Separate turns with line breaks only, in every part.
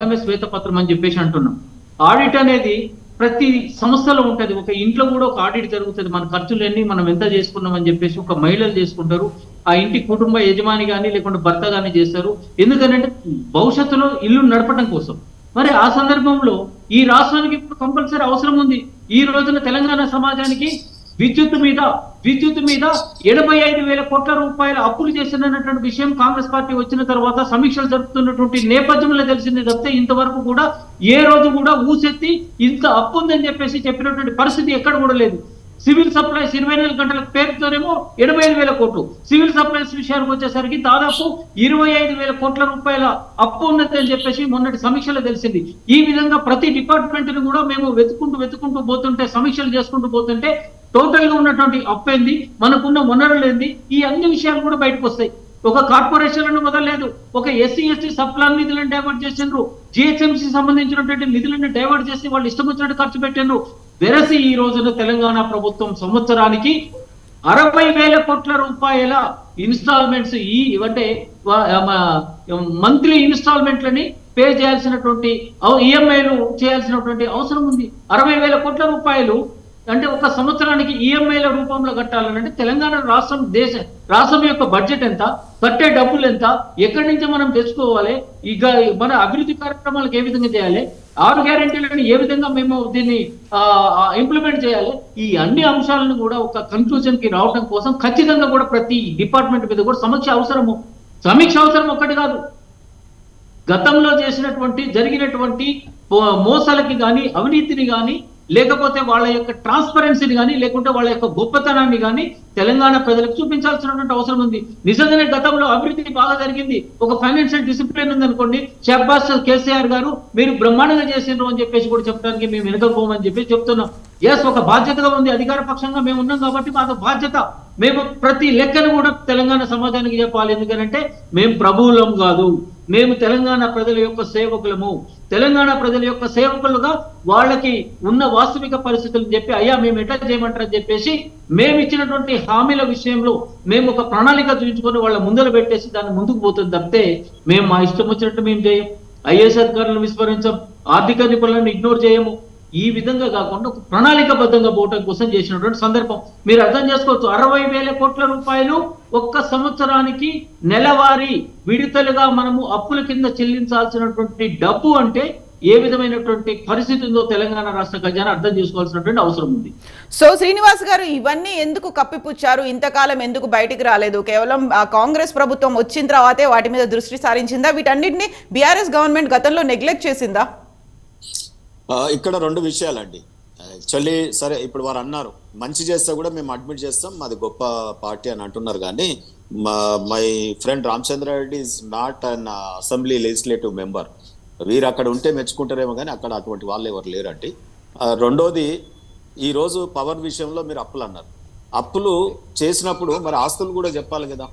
శ్వేతపత్రం అని చెప్పేసి అంటున్నాం. ఆడిట్ అనేది ప్రతి సంస్థలో ఉంటది. ఒక ఇంట్లో కూడా ఒక ఆడిట్ జరుగుతుంది. మన ఖర్చులన్నీ మనం ఎంత చేసుకున్నాం అని చెప్పేసి ఒక మహిళలు చేసుకుంటారు. ఆ ఇంటి కుటుంబ యజమాని కానీ లేకుంటే భర్త కానీ చేస్తారు. ఎందుకంటే భవిష్యత్తులో ఇల్లు నడపడం కోసం. మరి ఆ సందర్భంలో ఈ రాష్ట్రానికి ఇప్పుడు కంపల్సరీ అవసరం ఉంది. ఈ రోజున తెలంగాణ సమాజానికి విద్యుత్ మీద 75,000 కోట్ల రూపాయల అప్పులు చేసినటువంటి విషయం కాంగ్రెస్ పార్టీ వచ్చిన తర్వాత సమీక్షలు జరుపుతున్నటువంటి నేపథ్యంలో తెలిసింది తప్పితే ఇంతవరకు కూడా ఏ రోజు కూడా ఊసెత్తి ఇంత అప్పు ఉందని చెప్పేసి చెప్పినటువంటి పరిస్థితి ఎక్కడ కూడా లేదు. సివిల్ సప్లైస్ 24 గంటల పేరుతోనేమో 75,000 కోట్లు, సివిల్ సప్లైస్ విషయానికి వచ్చేసరికి దాదాపు 25,000 కోట్ల రూపాయల అప్పు ఉన్నది అని చెప్పేసి మొన్నటి సమీక్షలో తెలిసింది. ఈ విధంగా ప్రతి డిపార్ట్మెంట్ ను కూడా మేము వెతుకుంటూ పోతుంటే, సమీక్షలు చేసుకుంటూ పోతుంటే టోటల్ గా ఉన్నటువంటి అప్పు ఏంది, మనకున్న వనరులు ఏంది, ఈ అన్ని విషయాలు కూడా బయటకు వస్తాయి. ఒక కార్పొరేషన్లను మొదలలేదు, ఒక ఎస్సీ ఎస్టీ సప్లాన్ నిధులను డైవర్ట్ చేసిండ్రు, జిహెచ్ఎంసీ సంబంధించినటువంటి నిధులను డైవర్ట్ చేసి వాళ్ళు ఇష్టం వచ్చినట్టు ఖర్చు పెట్టిండ్రు. వెరసి ఈ రోజున తెలంగాణ ప్రభుత్వం సంవత్సరానికి 60,000 కోట్ల రూపాయల ఇన్స్టాల్మెంట్స్ అంటే మంత్లీ ఇన్స్టాల్మెంట్లని పే చేయాల్సినటువంటి ఈఎంఐలు చేయాల్సినటువంటి అవసరం ఉంది. 60,000 కోట్ల రూపాయలు అంటే ఒక సంవత్సరానికి ఈఎంఐల రూపంలో కట్టాలంటే తెలంగాణ రాష్ట్రం యొక్క బడ్జెట్ ఎంత, కట్టే డబ్బులు ఎంత, ఎక్కడి నుంచి మనం తెచ్చుకోవాలి, ఇక మన అభివృద్ధి కార్యక్రమాలకు ఏ విధంగా చేయాలి, 6 గ్యారెంటీలను ఏ విధంగా మేము దీన్ని ఇంప్లిమెంట్ చేయాలి, ఈ అన్ని అంశాలను కూడా ఒక కన్క్లూజన్ కి రావడం కోసం ఖచ్చితంగా కూడా ప్రతి డిపార్ట్మెంట్ మీద కూడా సమీక్ష అవసరం ఒక్కటి కాదు. గతంలో జరిగినటువంటి మోసాలకి కానీ అవినీతిని కానీ లేకపోతే వాళ్ళ యొక్క ట్రాన్స్పరెన్సీని కానీ లేకుంటే వాళ్ళ యొక్క గొప్పతనాన్ని కానీ తెలంగాణ ప్రజలకు చూపించాల్సినటువంటి అవసరం ఉంది. నిజంగానే గతంలో అభివృద్ధి బాగా జరిగింది, ఒక ఫైనాన్షియల్ డిసిప్లిన్ ఉందనుకోండి, షహబాజ్ కేసీఆర్ గారు మీరు బ్రహ్మాండంగా చేసిండ్రు అని చెప్పేసి కూడా చెప్పడానికి మేము వెనుకపోమని చెప్పేసి చెప్తున్నాం. ఒక బాధ్యతగా ఉంది, అధికార పక్షంగా మేము ఉన్నాం కాబట్టి మాకు బాధ్యత. మేము ప్రతి లెక్కను కూడా తెలంగాణ సమాజానికి చెప్పాలి. ఎందుకంటే మేము ప్రభువులం కాదు, మేము తెలంగాణ ప్రజల యొక్క సేవకులము. తెలంగాణ ప్రజల యొక్క సేవకులుగా వాళ్ళకి ఉన్న వాస్తవిక పరిస్థితులను చెప్పి అయ్యా మేము ఎట్లా చేయమంటారని చెప్పేసి మేము ఇచ్చినటువంటి హామీల విషయంలో మేము ఒక ప్రణాళిక చూపించుకొని వాళ్ళ ముందర పెట్టేసి దాన్ని ముందుకు పోతుంది తప్పితే మేము మా ఇష్టం వచ్చినట్టు మేము చేయం. ఐఏఎస్ అధికారులను విస్మరించాం, ఆర్థిక నిపుణులను ఇగ్నోర్ చేయము. ఈ విధంగా కాకుండా ఒక ప్రణాళికబద్ధంగా పోవటం కోసం చేసినటువంటి సందర్భం మీరు అర్థం చేసుకోవచ్చు. 60,000 కోట్ల రూపాయలు ఒక్క సంవత్సరానికి నెలవారీ విడతలుగా మనము అప్పుల కింద చెల్లించాల్సినటువంటి డబ్బు అంటే ఏ విధమైనటువంటి పరిస్థితి ఉందో తెలంగాణ రాష్ట్ర ఖజానా అర్థం చేసుకోవాల్సినటువంటి అవసరం ఉంది.
సో శ్రీనివాస్ గారు, ఇవన్నీ ఎందుకు కప్పిపుచ్చారు, ఇంతకాలం ఎందుకు బయటికి రాలేదు? కేవలం కాంగ్రెస్ ప్రభుత్వం వచ్చిన తర్వాతే వాటి మీద దృష్టి సారించిందా? వీటన్నిటిని బీఆర్ఎస్ గవర్నమెంట్ గతంలో నెగ్లెక్ట్ చేసిందా?
ఇక్కడ 2 విషయాలండి. యాక్చువల్లీ సరే, ఇప్పుడు వారు అన్నారు మంచి చేస్తే కూడా మేము అడ్మిట్ చేస్తాం, మాది గొప్ప పార్టీ అని అంటున్నారు. కానీ my friend Ramachandra Reddy is not an assembly legislative member. వీరు అక్కడ ఉంటే మెచ్చుకుంటారేమో కానీ అక్కడ అటువంటి వాళ్ళు ఎవరు లేరండి. రెండోది, ఈరోజు పవర్ విషయంలో మీరు అప్పులు అన్నారు. అప్పులు చేసినప్పుడు మరి ఆస్తులు కూడా చెప్పాలి కదా.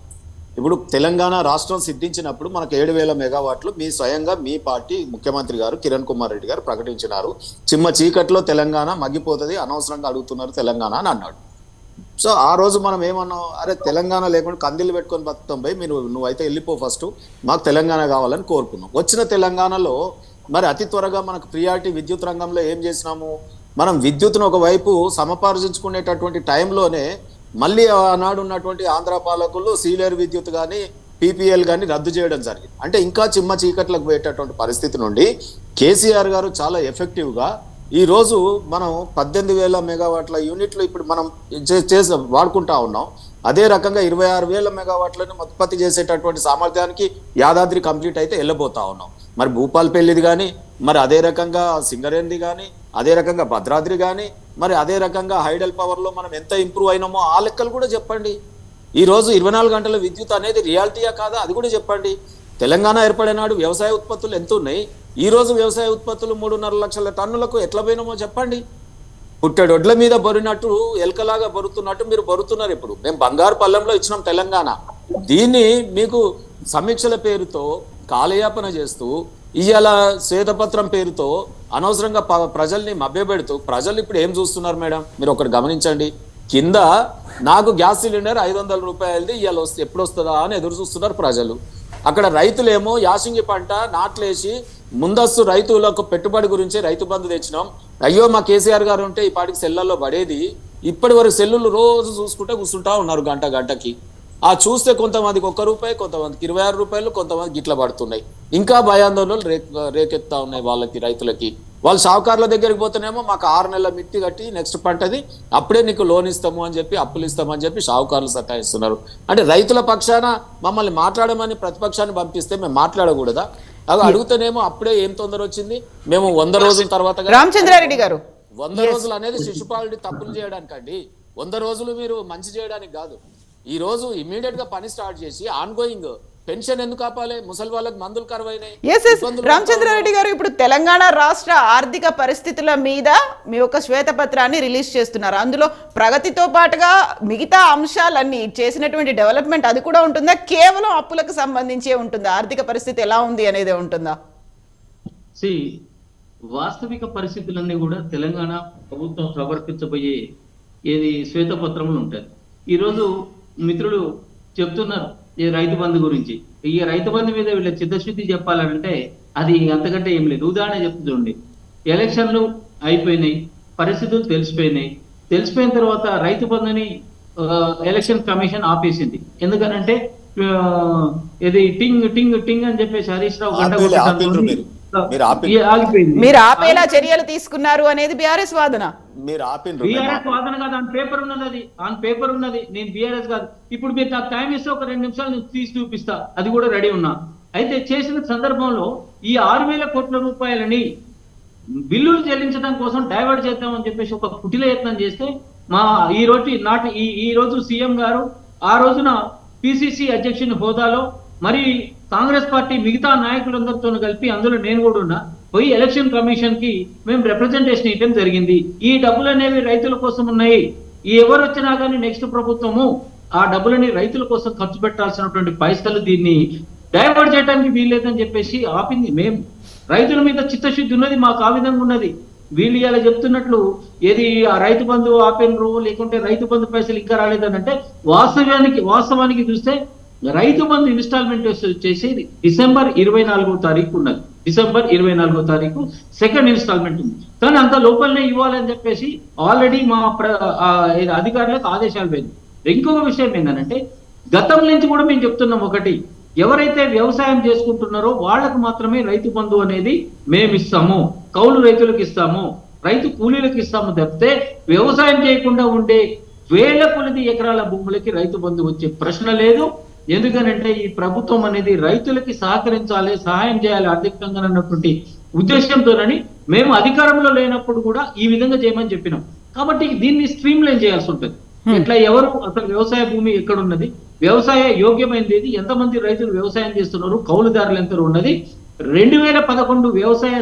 ఇప్పుడు తెలంగాణ రాష్ట్రం సిద్ధించినప్పుడు మనకు 7,000 మెగావాట్లు స్వయంగా మీ పార్టీ ముఖ్యమంత్రి గారు కిరణ్ కుమార్ రెడ్డి గారు ప్రకటించినారు. చిమ్మ చీకట్లో తెలంగాణ మగ్గిపోతుంది, అనవసరంగా అడుగుతున్నారు తెలంగాణ అని అన్నాడు. సో ఆ రోజు మనం ఏమన్నాం, అరే తెలంగాణ లేకుండా కందిలు పెట్టుకొని బతుకుతాం పోయి, నువ్వైతే వెళ్ళిపో, ఫస్ట్ మాకు తెలంగాణ కావాలని కోరుకున్నాం. వచ్చిన తెలంగాణలో మరి అతి త్వరగా మనకు ప్రియారిటీ విద్యుత్ రంగంలో ఏం చేసినాము, మనం విద్యుత్ను ఒకవైపు సమపార్జించుకునేటటువంటి టైంలోనే మళ్ళీ ఆనాడు ఉన్నటువంటి ఆంధ్ర పాలకులు సీలేరు విద్యుత్ కానీ పీపీఎల్ కానీ రద్దు చేయడం జరిగింది. అంటే ఇంకా చిమ్మ చీకట్లకు పోయేటటువంటి పరిస్థితి నుండి కేసీఆర్ గారు చాలా ఎఫెక్టివ్గా ఈరోజు మనం 18,000 మెగావాట్ల యూనిట్లు ఇప్పుడు మనం వాడుకుంటా ఉన్నాం. అదే రకంగా 26,000 మెగావాట్లను ఉత్పత్తి చేసేటటువంటి సామర్థ్యానికి యాదాద్రి కంప్లీట్ అయితే వెళ్ళబోతా ఉన్నాం. మరి భూపాల్పల్లిది కానీ, మరి అదే రకంగా సింగరేణిది కానీ, అదే రకంగా భద్రాద్రి కానీ, మరి అదే రకంగా హైడల్ పవర్లో మనం ఎంత ఇంప్రూవ్ అయినామో ఆ లెక్కలు కూడా చెప్పండి. ఈరోజు 24 గంటల విద్యుత్ అనేది రియాలిటీయా కాదా అది కూడా చెప్పండి. తెలంగాణ ఏర్పడినాడు వ్యవసాయ ఉత్పత్తులు ఎంత ఉన్నాయి, ఈరోజు వ్యవసాయ ఉత్పత్తులు 3.5 లక్షల టన్నులకు ఎట్లా పోయినామో చెప్పండి. పుట్టెడొడ్ల మీద బొరినట్టు ఎలకలాగా బొరుతున్నట్టు మీరు బొరుతున్నారు. ఇప్పుడు మేము బంగారు పల్లెంలో ఇచ్చినాం తెలంగాణ. దీన్ని మీకు సమీక్షల పేరుతో కాలయాపన చేస్తూ ఇవాళ శ్వేతపత్రం పేరుతో అనవసరంగా ప్రజల్ని మభ్యపెడుతూ, ప్రజలు ఇప్పుడు ఏం చూస్తున్నారు మేడం మీరు ఒకటి గమనించండి. కింద నాకు గ్యాస్ సిలిండర్ 500 రూపాయలది ఇవాళ ఎప్పుడు వస్తుందా అని ఎదురు చూస్తున్నారు ప్రజలు. అక్కడ రైతులేమో యాసింగి పంట నాట్లేసి ముందస్తు రైతులకు పెట్టుబడి గురించి రైతు బంధు తెచ్చినాం. అయ్యో మా కేసీఆర్ గారు ఉంటే ఈ పాటికి సెల్లల్లో పడేది. ఇప్పటి వరకు సెల్లులు రోజు చూసుకుంటే కూర్చుంటా ఉన్నారు గంటకి. ఆ చూస్తే కొంతమందికి ₹1, కొంతమందికి ₹26, కొంతమందికి గిట్ల పడుతున్నాయి. ఇంకా భయాందోళనలు రేకెత్తా ఉన్నాయి వాళ్ళకి, రైతులకి. వాళ్ళు షావుకారుల దగ్గరికి పోతేనేమో మాకు 6 నెలల మిట్టి కట్టి నెక్స్ట్ పంటది అప్పుడే నీకు లోన్ ఇస్తాము అని చెప్పి, అప్పులు ఇస్తామని చెప్పి షావుకారులు సతాయిస్తున్నారు. అంటే రైతుల పక్షాన మమ్మల్ని మాట్లాడమని ప్రతిపక్షాన్ని పంపిస్తే మేము మాట్లాడకూడదా? అవి అడుగుతానేమో అప్పుడే ఏం తొందర వచ్చింది, మేము 100 రోజుల తర్వాత.
రామచంద్రారెడ్డి గారు,
100 రోజులు అనేది శిశుపాలుడి తప్పులు చేయడానికి అండి. 100 రోజులు మీరు మంచి చేయడానికి కాదు. ఈ రోజు ఇమీడియట్ గా పని స్టార్ట్ చేసి ఆన్గోయింగ్ పెన్షన్ ఎందుకు ఆపాలి? ముసలి వాళ్ళకి మందులు కరువైనాయి.
రామచంద్రారెడ్డి గారు, ఇప్పుడు తెలంగాణ రాష్ట్ర ఆర్థిక పరిస్థితుల మీద మీ ఒక శ్వేతపత్రాన్ని రిలీజ్ చేస్తున్నారు. అందులో ప్రగతితో పాటుగా మిగతా అంశాలన్నీ చేసినటువంటి డెవలప్మెంట్ అది కూడా ఉంటుందా? కేవలం అప్పులకు సంబంధించే ఉంటుందా? ఆర్థిక పరిస్థితి ఎలా ఉంది అనేది ఉంటుందా?
వాస్తవిక పరిస్థితులన్నీ కూడా తెలంగాణ ప్రభుత్వం సమర్పించబోయే ఏది శ్వేతపత్రములు ఉంటాయి. ఈరోజు మిత్రులు చెప్తున్నారు ఈ రైతు బంధు గురించి. ఈ రైతు బంధు మీద వీళ్ళ చిత్తశుద్ధి చెప్పాలంటే అది అంతకంటే ఏం లేదు. ఉదాహరణ చెప్తుండే, ఎలక్షన్లు అయిపోయినాయి, పరిస్థితులు తెలిసిపోయిన తర్వాత రైతు బంధుని ఎలక్షన్ కమిషన్ ఆపేసింది. ఎందుకనంటే ఇది టింగ్ టింగ్ టింగ్ అని చెప్పేసి హరీష్ రావు
మీరు ఆపేలా చర్యలు తీసుకున్నారు అనేది బీఆర్ఎస్ వాదన.
బీఆర్ఎస్ వాదన కాదు, ఆన్ పేపర్ ఉన్నది. నేను బీఆర్ఎస్ కాదు. ఇప్పుడు మీరు నాకు టైం ఇస్తే ఒక 2 నిమిషాలు నేను తీసి చూపిస్తా, అది కూడా రెడీ ఉన్నా. అయితే చేసిన సందర్భంలో ఈ 6,000 కోట్ల రూపాయలని బిల్లులు చెల్లించడం కోసం డైవర్ట్ చేద్దామని చెప్పేసి ఒక కుటిల యత్నం చేస్తే ఈ రోజు సీఎం గారు ఆ రోజున పిసిసి అధ్యక్షుని హోదాలో మరి కాంగ్రెస్ పార్టీ మిగతా నాయకులందరితో కలిపి, అందులో నేను కూడా ఉన్నా, పోయి ఎలక్షన్ కమిషన్ కి మేము రిప్రజెంటేషన్ ఇవ్వడం జరిగింది. ఈ డబ్బులు అనేవి రైతుల కోసం ఉన్నాయి. ఎవరు వచ్చినా కానీ నెక్స్ట్ ప్రభుత్వము ఆ డబ్బులని రైతుల కోసం ఖర్చు పెట్టాల్సినటువంటి పైసలు దీన్ని డైవర్ట్ చేయడానికి వీల్లేదని చెప్పేసి ఆపింది. మేము రైతుల మీద చిత్తశుద్ధి ఉన్నది, మాకు ఆ విధంగా ఉన్నది. వీళ్ళు ఇలా చెప్తున్నట్లు ఏది ఆ రైతు బంధు ఆపినరు, లేకుంటే రైతు బంధు పైసలు ఇంకా రాలేదని అంటే, వాస్తవానికి చూస్తే రైతు బంధు ఇన్స్టాల్మెంట్ వచ్చేసి డిసెంబర్ 24వ తారీఖు ఉన్నది. డిసెంబర్ 24వ తారీఖు సెకండ్ ఇన్స్టాల్మెంట్ ఉంది. కానీ అంత లోపలనే ఇవ్వాలని చెప్పేసి ఆల్రెడీ మా అధికారులకు ఆదేశాలు పోయింది. ఇంకొక విషయం ఏంటంటే, గతం నుంచి కూడా మేము చెప్తున్నాం ఒకటి, ఎవరైతే వ్యవసాయం చేసుకుంటున్నారో వాళ్ళకు మాత్రమే రైతు బంధు అనేది మేము ఇస్తాము, కౌలు రైతులకు ఇస్తాము, రైతు కూలీలకు ఇస్తాము తప్పితే వ్యవసాయం చేయకుండా ఉండే వేల కొలది ఎకరాల భూములకి రైతు బంధు వచ్చే ప్రశ్న లేదు. ఎందుకనంటే ఈ ప్రభుత్వం అనేది రైతులకి సహకరించాలి, సహాయం చేయాలి ఆర్థికంగా అన్నటువంటి ఉద్దేశంతోనని మేము అధికారంలో లేనప్పుడు కూడా ఈ విధంగా చేయమని చెప్పినాం. కాబట్టి దీన్ని స్ట్రీమ్ లైన్ చేయాల్సి ఉంటుంది. ఇట్లా ఎవరు అసలు వ్యవసాయ భూమి ఎక్కడున్నది, వ్యవసాయ యోగ్యమైనది, ఎంతమంది రైతులు వ్యవసాయం చేస్తున్నారు, కౌలుదారులు ఎంత ఉన్నది, 2011 వ్యవసాయ